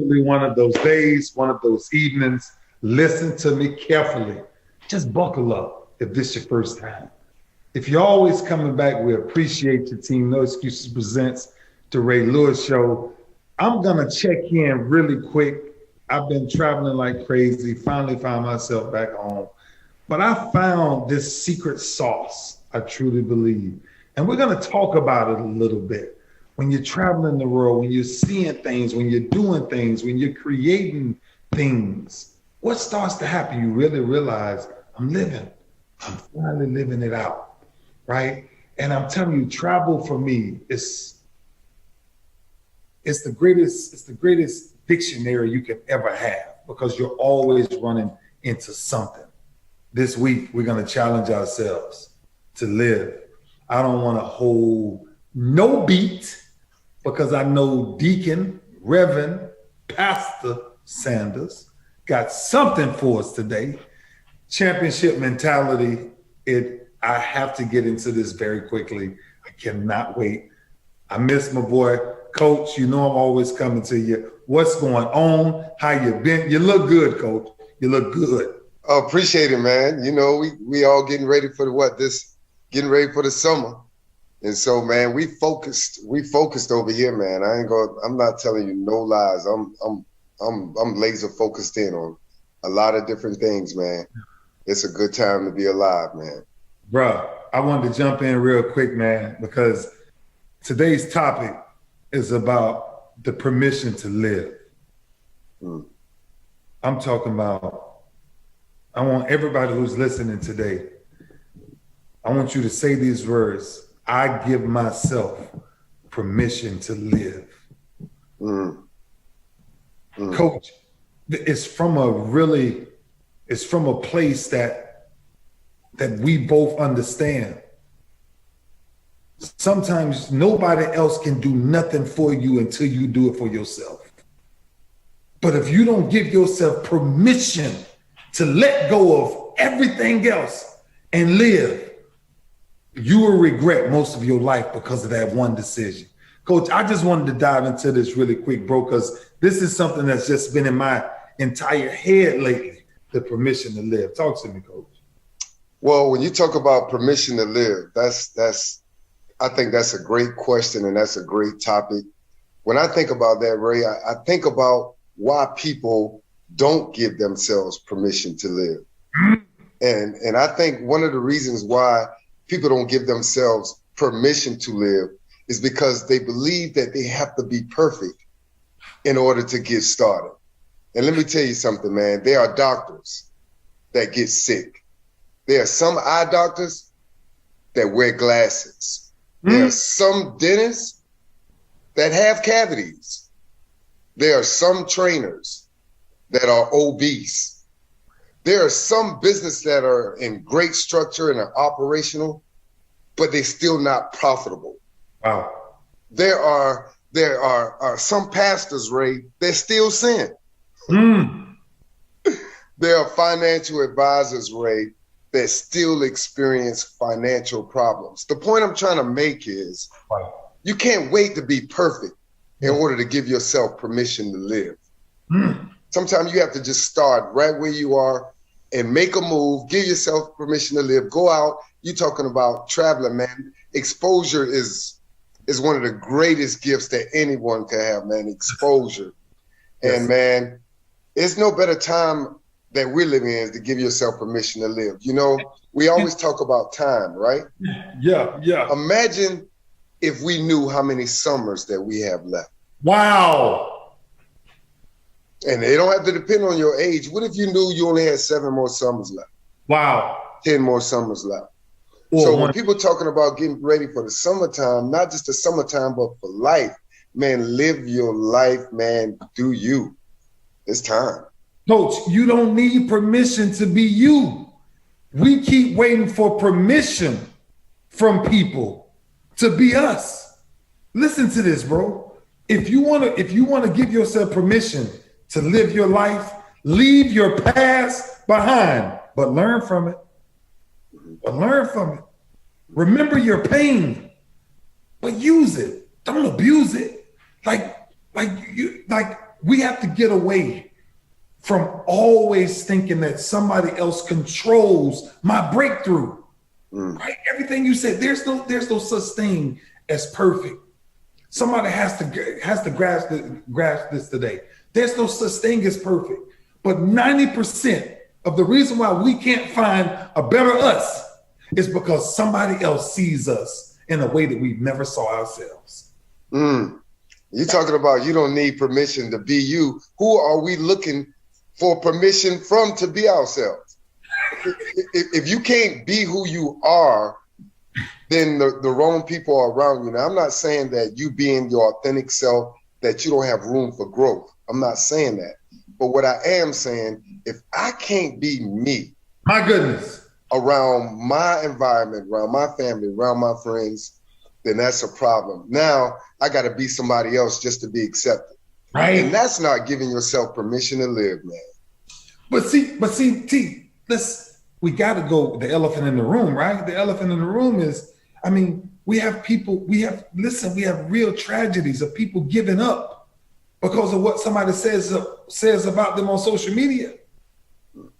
absolutely one of those days, one of those evenings. Listen to me carefully. Just buckle up if this is your first time. If you're always coming back, we appreciate your team. No Excuses presents the Ray Lewis Show. I'm going to check in really quick. I've been traveling like crazy, finally found myself back home. But I found this secret sauce, I truly believe. And we're going to talk about it a little bit. When you're traveling the world, when you're seeing things, when you're doing things, when you're creating things, what starts to happen? You really realize, I'm living. I'm finally living it out, right? And I'm telling you, travel for me it's the greatest dictionary you can ever have, because you're always running into something. This week, we're going to challenge ourselves to live. I don't want to hold no beat, because I know Deacon, Reverend, Pastor Sanders got something for us today. Championship mentality. I have to get into this very quickly. I cannot wait. I miss my boy, Coach. You know I'm always coming to you. What's going on? How you been? You look good, Coach. You look good. Oh, appreciate it, man. You know, we all getting ready for getting ready for the summer. And so, man, we focused over here, man. I'm not telling you no lies. I'm laser focused in on a lot of different things, man. It's a good time to be alive, man. Bruh, I wanted to jump in real quick, man, because today's topic is about the permission to live. I'm talking about, I want everybody who's listening today, I want you to say these words. I give myself permission to live. Coach, it's from a place that we both understand. Sometimes nobody else can do nothing for you until you do it for yourself. But if you don't give yourself permission to let go of everything else and live, you will regret most of your life because of that one decision. Coach, I just wanted to dive into this really quick, bro, because this is something that's just been in my entire head lately, the permission to live. Talk to me, Coach. Well, when you talk about permission to live, I think that's a great question, and that's a great topic. When I think about that, Ray, I think about why people don't give themselves permission to live. And I think one of the reasons why people don't give themselves permission to live is because they believe that they have to be perfect in order to get started. And let me tell you something, man. There are doctors that get sick. There are some eye doctors that wear glasses. There are some dentists that have cavities. There are some trainers that are obese. There are some businesses that are in great structure and are operational, but they're still not profitable. Wow. There are some pastors, Ray, that still sin. There are financial advisors, Ray, that still experience financial problems. The point I'm trying to make is you can't wait to be perfect in order to give yourself permission to live. Sometimes you have to just start right where you are and make a move, give yourself permission to live, go out. You're talking about traveling, man. Exposure is one of the greatest gifts that anyone can have, man, exposure. Yes. And man, it's no better time that we're living in to give yourself permission to live. You know, we always talk about time, right? Yeah. Imagine if we knew how many summers that we have left. Wow. And they don't have to depend on your age. What if you knew you only had 7 more summers left? Wow. 10 more summers left. So when people talking about getting ready for the summertime, not just the summertime, but for life, man, live your life, man, do you. It's time. Coach, you don't need permission to be you. We keep waiting for permission from people to be us. Listen to this, bro. If you want to give yourself permission to live your life, leave your past behind, but learn from it. Remember your pain, but use it. Don't abuse it. Like we have to get away from always thinking that somebody else controls my breakthrough. Right? Everything you said, there's no such thing as perfect. Somebody has to grasp this today. There's no such thing as perfect. But 90% of the reason why we can't find a better us is because somebody else sees us in a way that we never saw ourselves. You're talking about you don't need permission to be you. Who are we looking for permission from to be ourselves? If you can't be who you are, then the wrong people are around you. Now, I'm not saying that you being your authentic self, that you don't have room for growth. I'm not saying that. But what I am saying, if I can't be me, my goodness, around my environment, around my family, around my friends, then that's a problem. Now I got to be somebody else just to be accepted. Right. And that's not giving yourself permission to live, man. But see, T, we got to go the elephant in the room, right? The elephant in the room is, I mean, we have real tragedies of people giving up because of what somebody says about them on social media.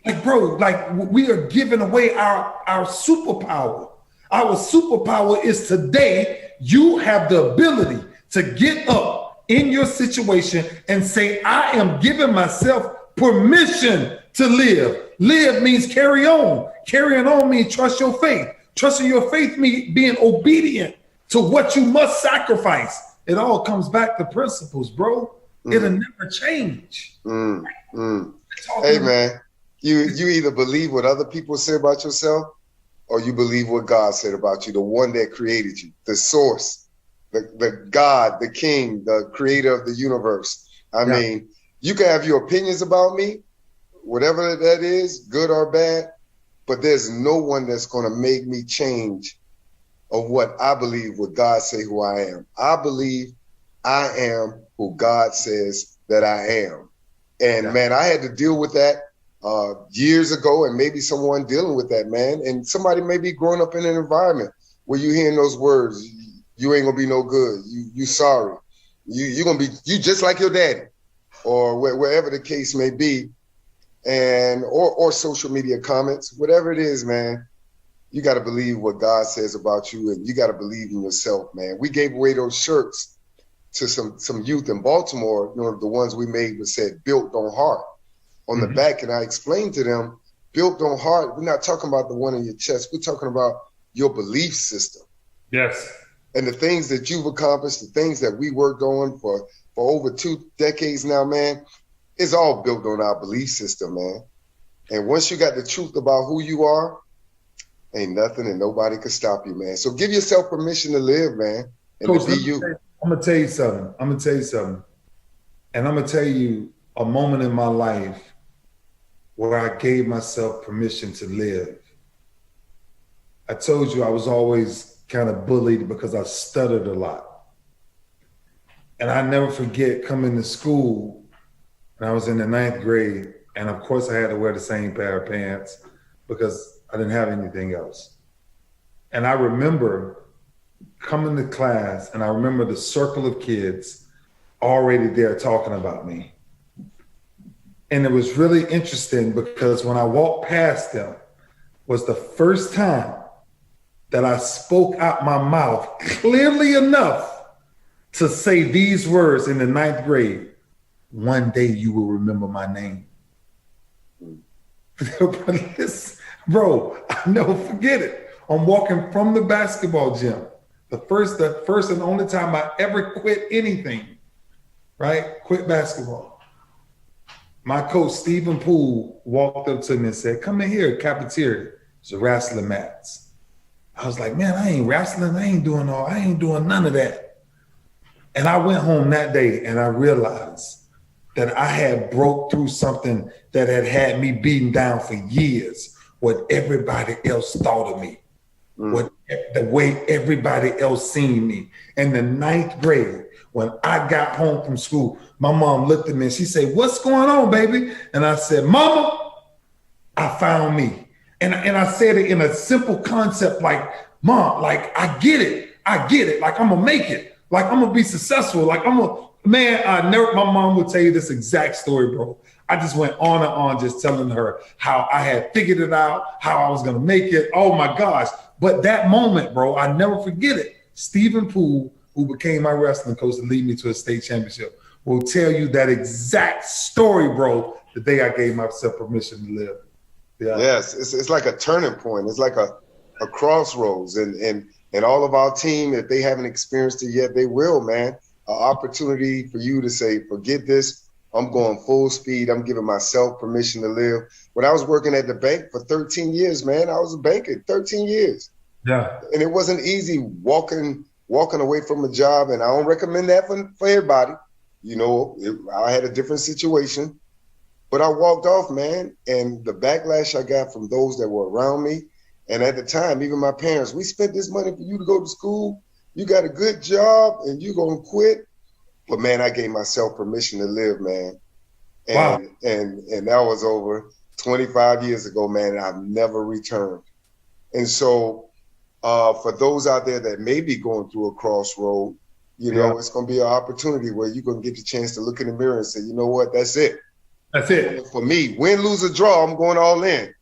Like, bro, like we are giving away our superpower. Our superpower is today, you have the ability to get up in your situation and say, I am giving myself permission to live. Live means carry on. Carrying on means trust your faith. Trusting your faith means being obedient to what you must sacrifice. It all comes back to principles, bro. It'll never change. Hey, man, you either believe what other people say about yourself or you believe what God said about you, the one that created you, the source, the God, the king, the creator of the universe. I mean, you can have your opinions about me, whatever that is, good or bad, but there's no one that's going to make me change of what I believe, what God say who I am. I believe I am who God says that I am. And man, I had to deal with that years ago, and maybe someone dealing with that, man. And somebody may be growing up in an environment where you hearing those words, you ain't gonna be no good, you sorry, you gonna be, you just like your daddy, or wherever the case may be. And or social media comments, whatever it is, man, you got to believe what God says about you, and you got to believe in yourself, man. We gave away those shirts to some youth in Baltimore, you know, the ones we made that said built on heart on the back, and I explained to them, built on heart, we're not talking about the one in your chest, we're talking about your belief system. Yes. And the things that you've accomplished, the things that we worked on for over 2 decades now, man, it's all built on our belief system, man. And once you got the truth about who you are, ain't nothing and nobody can stop you, man. So give yourself permission to live, man, and Coach, to be you. I'm gonna tell you something. And I'm gonna tell you a moment in my life where I gave myself permission to live. I told you I was always kind of bullied because I stuttered a lot. And I never forget coming to school when I was in the 9th grade, and of course I had to wear the same pair of pants because I didn't have anything else. And I remember coming to class, and I remember the circle of kids already there talking about me. And it was really interesting because when I walked past them was the first time that I spoke out my mouth clearly enough to say these words in the 9th grade. One day you will remember my name. Bro, I'll never forget it. I'm walking from the basketball gym. The first and only time I ever quit anything, right? Quit basketball. My coach, Stephen Poole, walked up to me and said, come in here, cafeteria. It's a wrestling mats. I was like, man, I ain't wrestling. I ain't doing none of that. And I went home that day and I realized that I had broke through something that had me beaten down for years, what everybody else thought of me, what the way everybody else seen me. In the 9th grade, when I got home from school, my mom looked at me and she said, what's going on, baby? And I said, Mama, I found me. And I said it in a simple concept like, Mom, like, I get it. Like, I'm gonna make it. Like, I'm gonna be successful. Like, I'm Man, my mom would tell you this exact story, bro. I just went on and on just telling her how I had figured it out, how I was going to make it. Oh my gosh. But that moment, bro, I never forget it. Stephen Poole, who became my wrestling coach and lead me to a state championship, will tell you that exact story, bro, the day I gave myself permission to live. Yeah. Yes, it's like a turning point. It's like a crossroads. And all of our team, if they haven't experienced it yet, they will, man. An opportunity for you to say, forget this. I'm going full speed. I'm giving myself permission to live. When I was working at the bank for 13 years, man, I was a banker 13 years. Yeah. And it wasn't easy walking away from a job. And I don't recommend that for everybody. You know, I had a different situation. But I walked off, man. And the backlash I got from those that were around me, and at the time, even my parents, we spent this money for you to go to school. You got a good job and you're going to quit. But man, I gave myself permission to live, man. And, wow. and that was over 25 years ago, man. And I've never returned. And so for those out there that may be going through a crossroad, you know, it's going to be an opportunity where you're going to get the chance to look in the mirror and say, you know what, that's it. That's it. For me, win, lose, or draw, I'm going all in.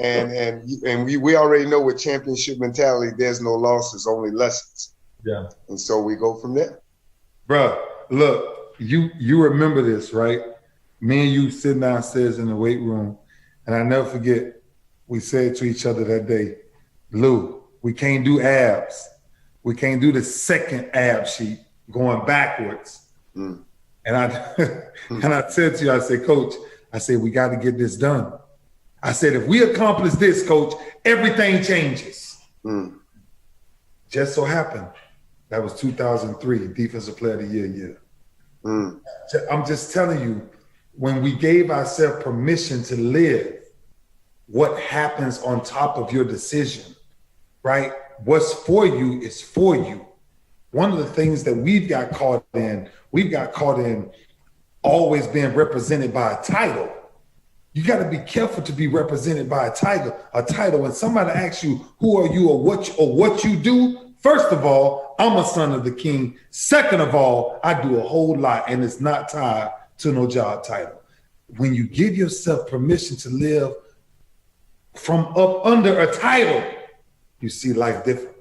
And we already know with championship mentality, there's no losses, only lessons. Yeah. And so we go from there. Bruh, look, you remember this, right? Me and you sitting downstairs in the weight room, and I never forget, we said to each other that day, Lou, we can't do abs. We can't do the second ab sheet going backwards. Mm. And I said to you, I said, Coach, I said, we got to get this done. I said, if we accomplish this, Coach, everything changes. Mm. Just so happened, that was 2003, Defensive Player of the Year. Mm. I'm just telling you, when we gave ourselves permission to live, what happens on top of your decision, right? What's for you is for you. One of the things that we've got caught in always being represented by a title. You got to be careful to be represented by a title. When somebody asks you, who are you or what you do, first of all, I'm a son of the king. Second of all, I do a whole lot, and it's not tied to no job title. When you give yourself permission to live from up under a title, you see life different.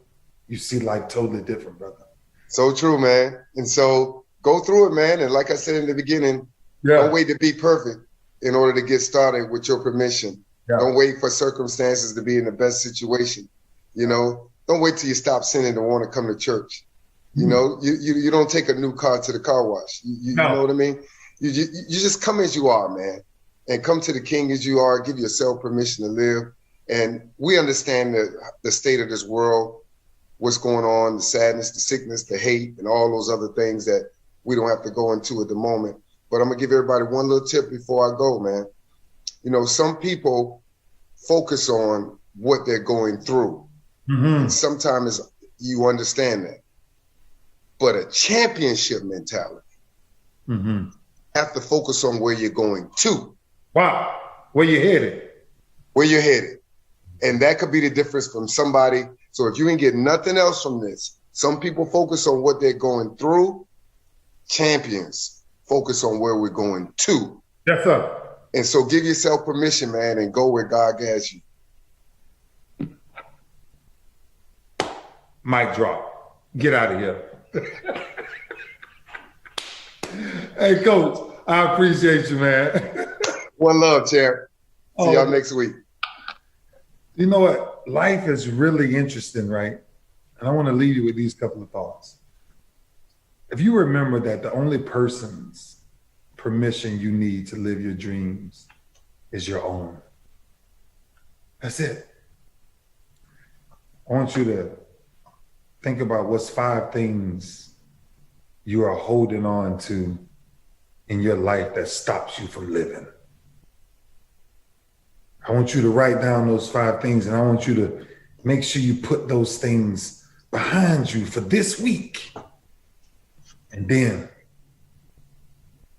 You see life totally different, brother. So true, man. And so go through it, man. And like I said in the beginning, don't wait to be perfect in order to get started with your permission. Yeah. Don't wait for circumstances to be in the best situation. You know, don't wait till you stop sinning to want to come to church. You know, you don't take a new car to the car wash. You know what I mean? You just come as you are, man, and come to the King as you are. Give yourself permission to live. And we understand the state of this world, what's going on, the sadness, the sickness, the hate, and all those other things that we don't have to go into at the moment. But I'm going to give everybody one little tip before I go, man. You know, some people focus on what they're going through. Mm-hmm. And sometimes you understand that. But a championship mentality, have to focus on where you're going to. Wow. Where you're headed. Where you're headed. And that could be the difference from somebody. So if you can get nothing else from this, some people focus on what they're going through. Champions focus on where we're going to. Yes, sir. And so give yourself permission, man, and go where God has you. Mic drop. Get out of here. Hey, Coach, I appreciate you, man. One love, champ. See y'all next week. You know what? Life is really interesting, right? And I want to leave you with these couple of thoughts. If you remember that the only person's permission you need to live your dreams is your own. That's it. I want you to think about what's 5 things you are holding on to in your life that stops you from living. I want you to write down those 5 things, and I want you to make sure you put those things behind you for this week. And then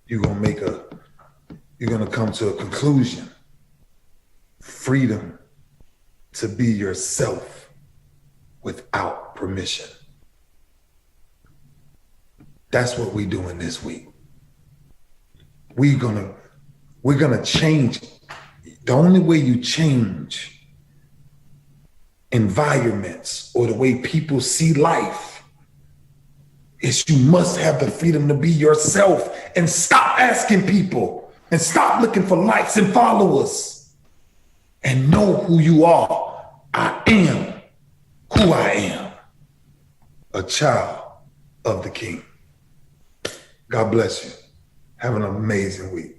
you're gonna come to a conclusion. Freedom to be yourself without permission. That's what we're doing this week. We're gonna change. The only way you change environments or the way people see life is you must have the freedom to be yourself and stop asking people and stop looking for likes and followers and know who you are. I am who I am, a child of the King. God bless you. Have an amazing week.